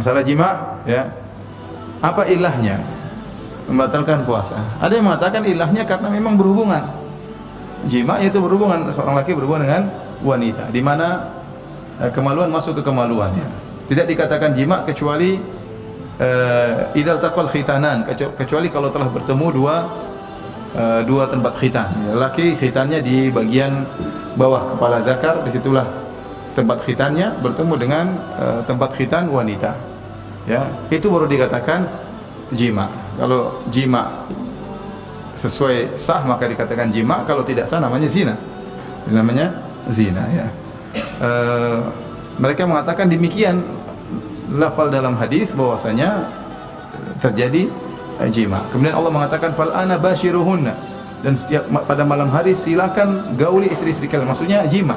Masalah jima, ya. Apa ilahnya membatalkan puasa? Ada yang mengatakan ilahnya karena memang berhubungan. Jima itu berhubungan, seorang laki berhubungan dengan wanita, di mana kemaluan masuk ke kemaluannya. Tidak dikatakan jima kecuali idal taqal khitanan, kecuali kalau telah bertemu dua tempat khitan. Laki khitannya di bagian bawah kepala zakar, disitulah tempat khitannya bertemu dengan tempat khitan wanita. Ya, itu baru dikatakan jima. Kalau jima sesuai sah maka dikatakan jima, kalau tidak sah namanya zina. Namanya zina, ya. Mereka mengatakan demikian lafal dalam hadis bahwasanya terjadi jima. Kemudian Allah mengatakan fal ana bashiruhunna, dan setiap pada malam hari silakan gauli istri-istri kalian. Maksudnya jima.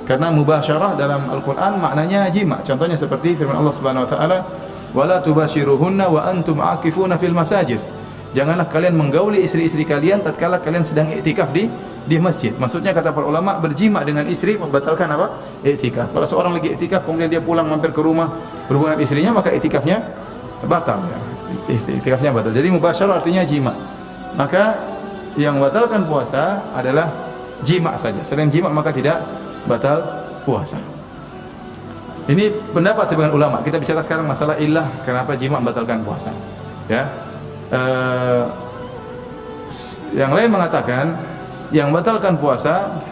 Karena mubasyarah dalam Al-Qur'an maknanya jima. Contohnya seperti firman Allah Subhanahu wa taala, wala tubashiruhunna wa antum aakifuna fil masajid. Janganlah kalian menggauli istri-istri kalian tatkala kalian sedang iktikaf di masjid. Maksudnya kata para ulama, berjima dengan istri membatalkan apa? Iktikaf. Kalau seorang lagi iktikaf kemudian dia pulang mampir ke rumah berhubungan dengan istrinya, maka iktikafnya batal, ya. Iktikafnya batal. Jadi mubasyarah artinya jima. Maka yang membatalkan puasa adalah jima saja. Selain jima maka tidak batal puasa. Ini pendapat sebagian ulama. Kita bicara sekarang masalah ilah kenapa jima membatalkan puasa. Ya. Yang lain mengatakan yang membatalkan puasa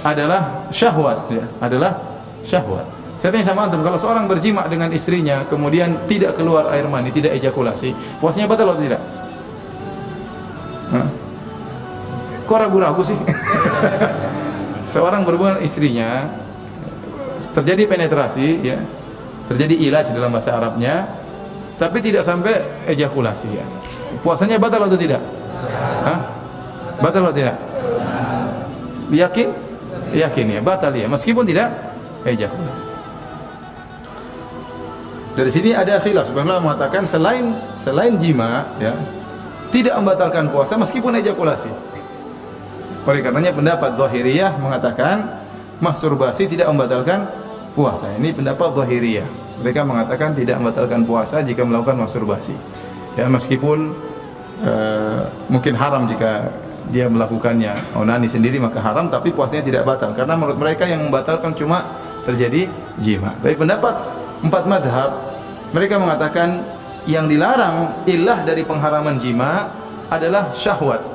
adalah syahwat, ya. Adalah syahwat. Saya tanya sama antum, kalau seorang berjima dengan istrinya kemudian tidak keluar air mani, tidak ejakulasi, puasanya batal atau tidak? Kok ragu-ragu sih? Seorang berhubungan istrinya, terjadi penetrasi, ya, terjadi ilaj dalam bahasa Arabnya, tapi tidak sampai ejakulasi, ya. Puasanya batal atau tidak? Batal atau tidak? Yakin? Yakin, ya, batal, ya, meskipun tidak ejakulasi. Dari sini ada khilaf. Sebenarnya mengatakan selain jima, ya, tidak membatalkan puasa meskipun ejakulasi. Oleh karenanya pendapat Zahiriyah mengatakan masturbasi tidak membatalkan puasa. Ini pendapat Zahiriyah. Mereka mengatakan tidak membatalkan puasa jika melakukan masturbasi. Ya, meskipun mungkin haram jika dia melakukannya onani sendiri maka haram, tapi puasanya tidak batal karena menurut mereka yang membatalkan cuma terjadi jima. Tapi pendapat 4 mazhab mereka mengatakan yang dilarang ilah dari pengharaman jima adalah syahwat.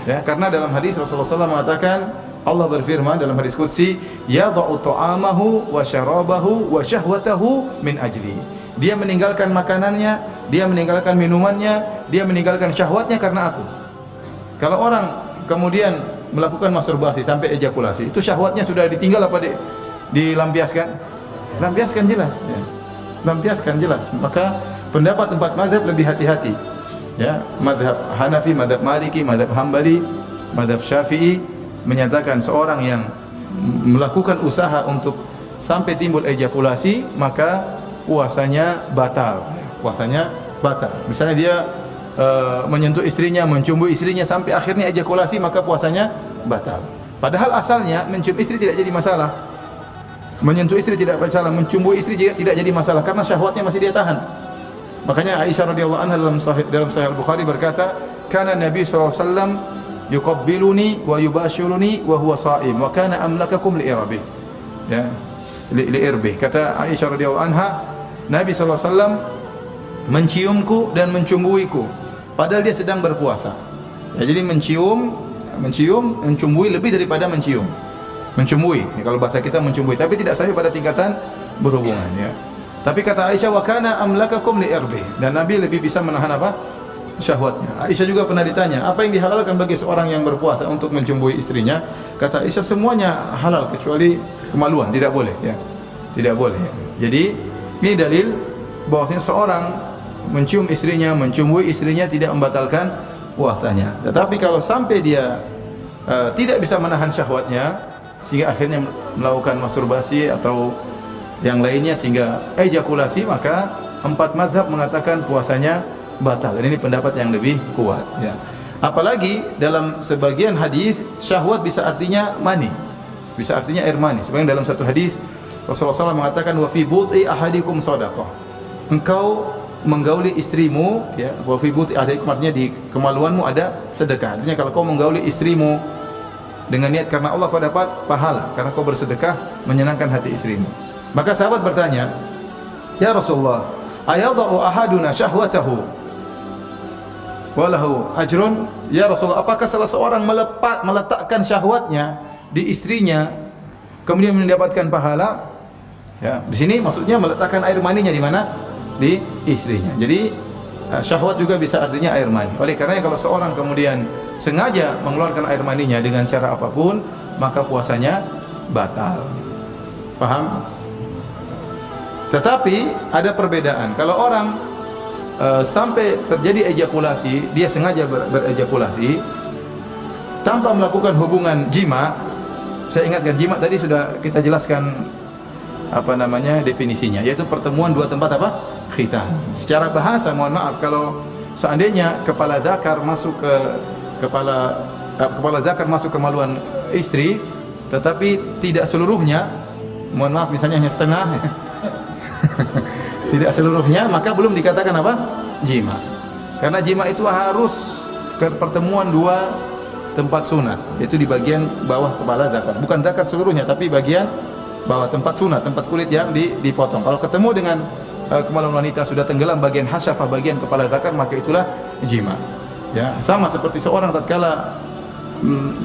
Ya, karena dalam hadis Rasulullah SAW mengatakan, Allah berfirman dalam hadis qudsi, yada'u ta'amahu wa syarabahu wa syahwatahu min ajli. Dia meninggalkan makanannya, dia meninggalkan minumannya, dia meninggalkan syahwatnya karena aku. Kalau orang kemudian melakukan masturbasi sampai ejakulasi, itu syahwatnya sudah ditinggal apa dilampiaskan? Lampiaskan jelas, ya. Lampiaskan jelas. Maka pendapat 4 mazhab lebih hati-hati. Ya, mazhab Hanafi, mazhab Maliki, mazhab Hambali, mazhab Syafi'i menyatakan seorang yang melakukan usaha untuk sampai timbul ejakulasi maka puasanya batal. Puasanya batal. Misalnya dia menyentuh istrinya, mencium istrinya sampai akhirnya ejakulasi maka puasanya batal. Padahal asalnya mencium istri tidak jadi masalah. Menyentuh istri tidak masalah, mencium istri juga tidak jadi masalah karena syahwatnya masih dia tahan. Makanya Aisyah radhiyallahu anha dalam Sahih Al-Bukhari berkata, "Kana Nabi sallallahu alaihi wasallam yuqabbiluni wa yubashiruni wa huwa sha'im wa kana amlakakum li'irbi." Ya, li'irbi. Kata Aisyah radhiyallahu anha, Nabi sallallahu alaihi wasallam menciumku dan mencumbuiku padahal dia sedang berpuasa. Ya, jadi mencium, mencumbui lebih daripada mencium. Mencumbui, ya, kalau bahasa kita mencumbui, tapi tidak sampai pada tingkatan berhubungan, ya. Tapi kata Aisyah, wa kana amlakakum li'irbi, dan Nabi lebih bisa menahan apa? Syahwatnya. Aisyah juga pernah ditanya, apa yang dihalalkan bagi seorang yang berpuasa untuk mencumbui istrinya? Kata Aisyah, semuanya halal kecuali kemaluan, tidak boleh, ya. Tidak boleh. Jadi ini dalil bahwasanya seorang mencium istrinya, mencumbui istrinya tidak membatalkan puasanya. Tetapi kalau sampai dia tidak bisa menahan syahwatnya sehingga akhirnya melakukan masturbasi atau yang lainnya sehingga ejakulasi, maka 4 mazhab mengatakan puasanya batal. Dan ini pendapat yang lebih kuat, ya. Apalagi dalam sebagian hadis syahwat bisa artinya mani, bisa artinya air mani. Sebenarnya dalam satu hadis Rasulullah SAW mengatakan wa fi bud'i ahadikum shadaqah. engkau menggauli istrimu, ya, wa fi buti ahlikum, artinya di kemaluanmu ada sedekah. Artinya kalau kau menggauli istrimu dengan niat karena Allah, kau dapat pahala karena kau bersedekah menyenangkan hati istrimu. Maka sahabat bertanya, ya Rasulullah, ayadha'u ahaduna syahwatahu walahu ajrun? Ya Rasulullah, apakah salah seorang meletakkan syahwatnya di istrinya kemudian mendapatkan pahala? Ya, di sini maksudnya meletakkan air maninya di mana? Di istrinya. Jadi syahwat juga bisa artinya air mani. Oleh karenanya kalau seorang kemudian sengaja mengeluarkan air maninya dengan cara apapun, maka puasanya batal. Paham? Tetapi ada perbedaan. Kalau orang sampai terjadi ejakulasi, dia sengaja berejakulasi tanpa melakukan hubungan jima. Saya ingatkan, jima tadi sudah kita jelaskan definisinya, yaitu pertemuan dua tempat khitan. Secara bahasa, mohon maaf, kalau seandainya kepala zakar masuk ke kepala zakar masuk ke maluan istri, tetapi tidak seluruhnya, mohon maaf, misalnya hanya setengah, tidak seluruhnya, maka belum dikatakan jima. Karena jima itu harus ke pertemuan dua tempat sunat, yaitu di bagian bawah kepala zakar. Bukan zakar seluruhnya, tapi bagian bawah tempat sunat, tempat kulit yang dipotong. Kalau ketemu dengan kemaluan wanita sudah tenggelam bagian hasyafah, bagian kepala zakar, maka itulah jima. Ya, sama seperti seorang tatkala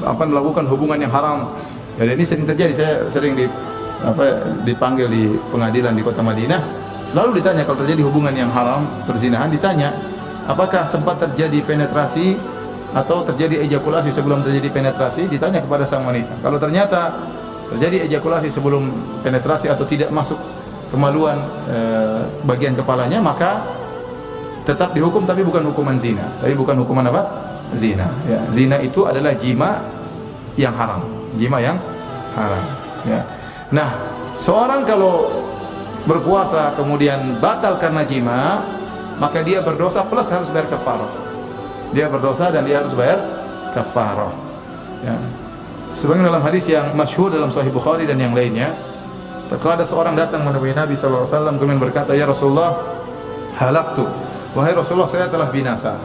melakukan hubungan yang haram. Ya, dan ini sering terjadi. Saya sering dipanggil di pengadilan di kota Madinah. Selalu ditanya kalau terjadi hubungan yang haram, perzinahan, ditanya apakah sempat terjadi penetrasi atau terjadi ejakulasi sebelum terjadi penetrasi. Ditanya kepada sang wanita. Kalau ternyata terjadi ejakulasi sebelum penetrasi atau tidak masuk kemaluan bagian kepalanya, maka tetap dihukum, tapi bukan hukuman zina. Tapi bukan hukuman zina. Ya. Zina itu adalah jima yang haram. Jima yang haram. Ya. Nah, seorang kalau berpuasa kemudian batal karena jima, maka dia berdosa plus harus bayar kafarah. Dia berdosa dan dia harus bayar kafarah. Ya. Sebagaimana dalam hadis yang masyhur dalam Sahih Bukhari dan yang lainnya, tatkala ada seorang datang menemui Nabi sallallahu alaihi wasallam kemudian berkata, "Ya Rasulullah, halaktu." Wahai Rasulullah, saya telah binasa.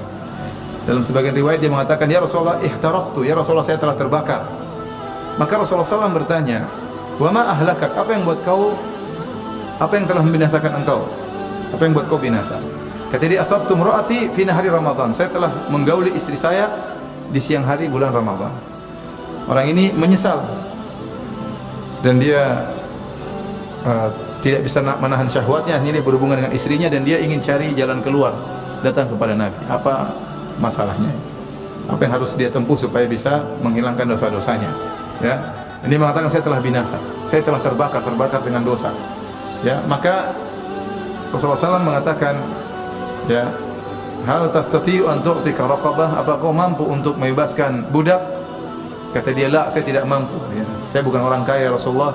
Dalam sebagian riwayat dia mengatakan, "Ya Rasulullah, ihtaraqtu." Ya Rasulullah, saya telah terbakar. Maka Rasulullah SAW bertanya, "Wa ma ahlakak?" Apa yang telah membinasakan engkau? Apa yang buat kau binasa? Kata dia, "Asabtu imraati fi nahari Ramadan." Saya telah menggauli istri saya di siang hari bulan Ramadan. Orang ini menyesal dan dia tidak bisa menahan syahwatnya, ini berhubungan dengan istrinya dan dia ingin cari jalan keluar, datang kepada Nabi. Apa masalahnya? Apa yang harus dia tempuh supaya bisa menghilangkan dosa-dosanya? Ya, ini mengatakan saya telah binasa, saya telah terbakar dengan dosa. Ya, maka Rasulullah SAW mengatakan, ya, hal tastati'u an tu'tika raqabah? Apa kau mampu untuk membebaskan budak? Kata dia, la, saya tidak mampu. Ya. Saya bukan orang kaya, Rasulullah,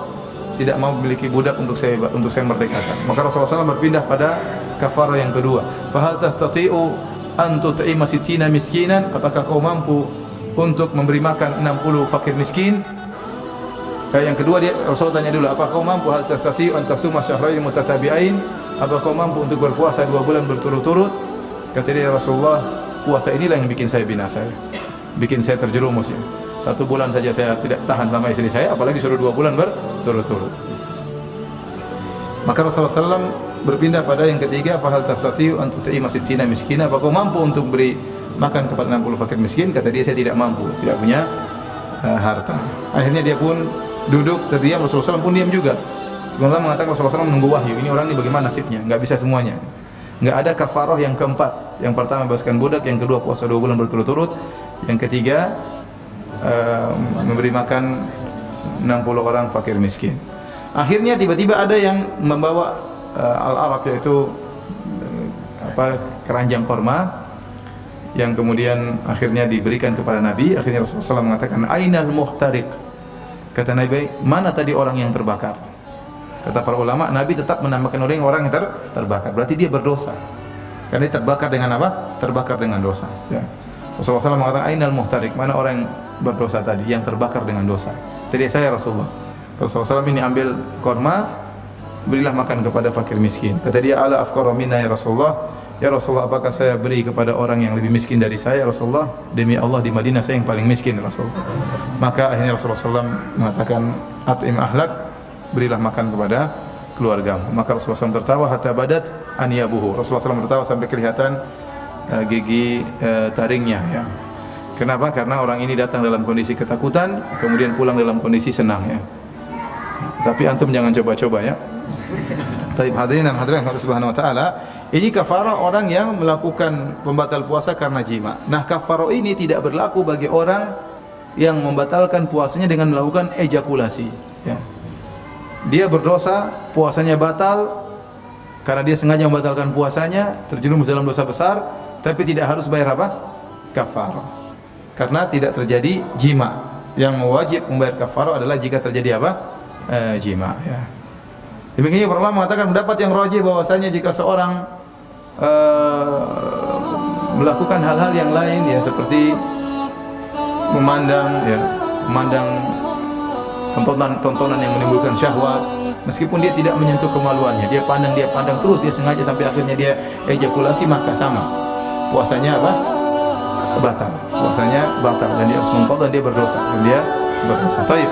tidak mau memiliki budak untuk saya merdekakan. Maka Rasulullah SAW berpindah pada kafarah yang kedua. Fahal tastati'u an tut'ima sittina miskinan? Apakah kau mampu untuk memberi makan 60 fakir miskin? Yang kedua dia Rasulullah tanya dulu, apa kau mampu hal tastati'u an tasuma syahrayn mutatabi'ain? Apa kau mampu untuk berpuasa 2 bulan berturut-turut? Kata dia, Rasulullah, puasa inilah yang bikin saya binasa, bikin saya terjerumus. Ya. 1 bulan saja saya tidak tahan sama istri saya, apalagi suruh 2 bulan berturut-turut. Maka Rasulullah SAW berpindah pada yang ketiga, fahal tastati'u an tut'ima sittina miskina? Apa kau mampu untuk beri makan kepada 60 fakir miskin? Kata dia, saya tidak mampu, tidak punya harta. Akhirnya dia pun duduk terdiam, Rasulullah SAW pun diam juga. Sebenarnya mengatakan Rasulullah SAW menunggu wahyu. Ini orang ini bagaimana nasibnya? Enggak bisa semuanya. Enggak ada kafarah yang keempat. Yang pertama bebaskan budak, yang kedua puasa 2 bulan berturut-turut, yang ketiga memberi makan 60 orang fakir miskin. Akhirnya tiba-tiba ada yang membawa al-araq, yaitu keranjang korma yang kemudian akhirnya diberikan kepada Nabi. Akhirnya Rasulullah SAW mengatakan, ainal muhtariq? Kata Nabi, mana tadi orang yang terbakar? Kata para ulama, Nabi tetap menamakan orang yang terbakar. Berarti dia berdosa. Karena dia terbakar dengan apa? Terbakar dengan dosa. Ya. Rasulullah SAW mengatakan, ainal muhtariq? Mana orang yang berdosa tadi, yang terbakar dengan dosa? Jadi saya Rasulullah. Rasulullah SAW ini ambil korma, berilah makan kepada fakir miskin. Kata dia, ala afqara minna ya Rasulullah. Ya Rasulullah, apakah saya beri kepada orang yang lebih miskin dari saya? Ya Rasulullah, demi Allah di Madinah saya yang paling miskin ya Rasulullah. Maka akhirnya Rasulullah SAW mengatakan, at'im ahlak, berilah makan kepada keluargamu. Maka Rasulullah SAW tertawa hatta badat aniyabuhu. Rasulullah SAW tertawa sampai kelihatan gigi taringnya ya. Kenapa? Karena orang ini datang dalam kondisi ketakutan, kemudian pulang dalam kondisi senang ya. Tapi antum jangan coba-coba ya. Taib hadirin dan hadirat Allah Subhanahu wa taala, ini kafarah orang yang melakukan pembatal puasa karena jima. Nah, kafarah ini tidak berlaku bagi orang yang membatalkan puasanya dengan melakukan ejakulasi ya. Dia berdosa, puasanya batal karena dia sengaja membatalkan puasanya, terjerumus dalam dosa besar, tapi tidak harus bayar apa? Kafarah. Karena tidak terjadi jima. Yang wajib membayar kafarah adalah jika terjadi apa? Jima ya. Demikian para ulama mengatakan pendapat yang rajih bahwasanya jika seorang melakukan hal-hal yang lain ya, seperti memandang tontonan yang menimbulkan syahwat, meskipun dia tidak menyentuh kemaluannya, dia pandang terus, dia sengaja sampai akhirnya dia ejakulasi, maka sama puasanya apa? Batal. Puasanya batal dan dia harus mengqadha, dia berdosa. Taib.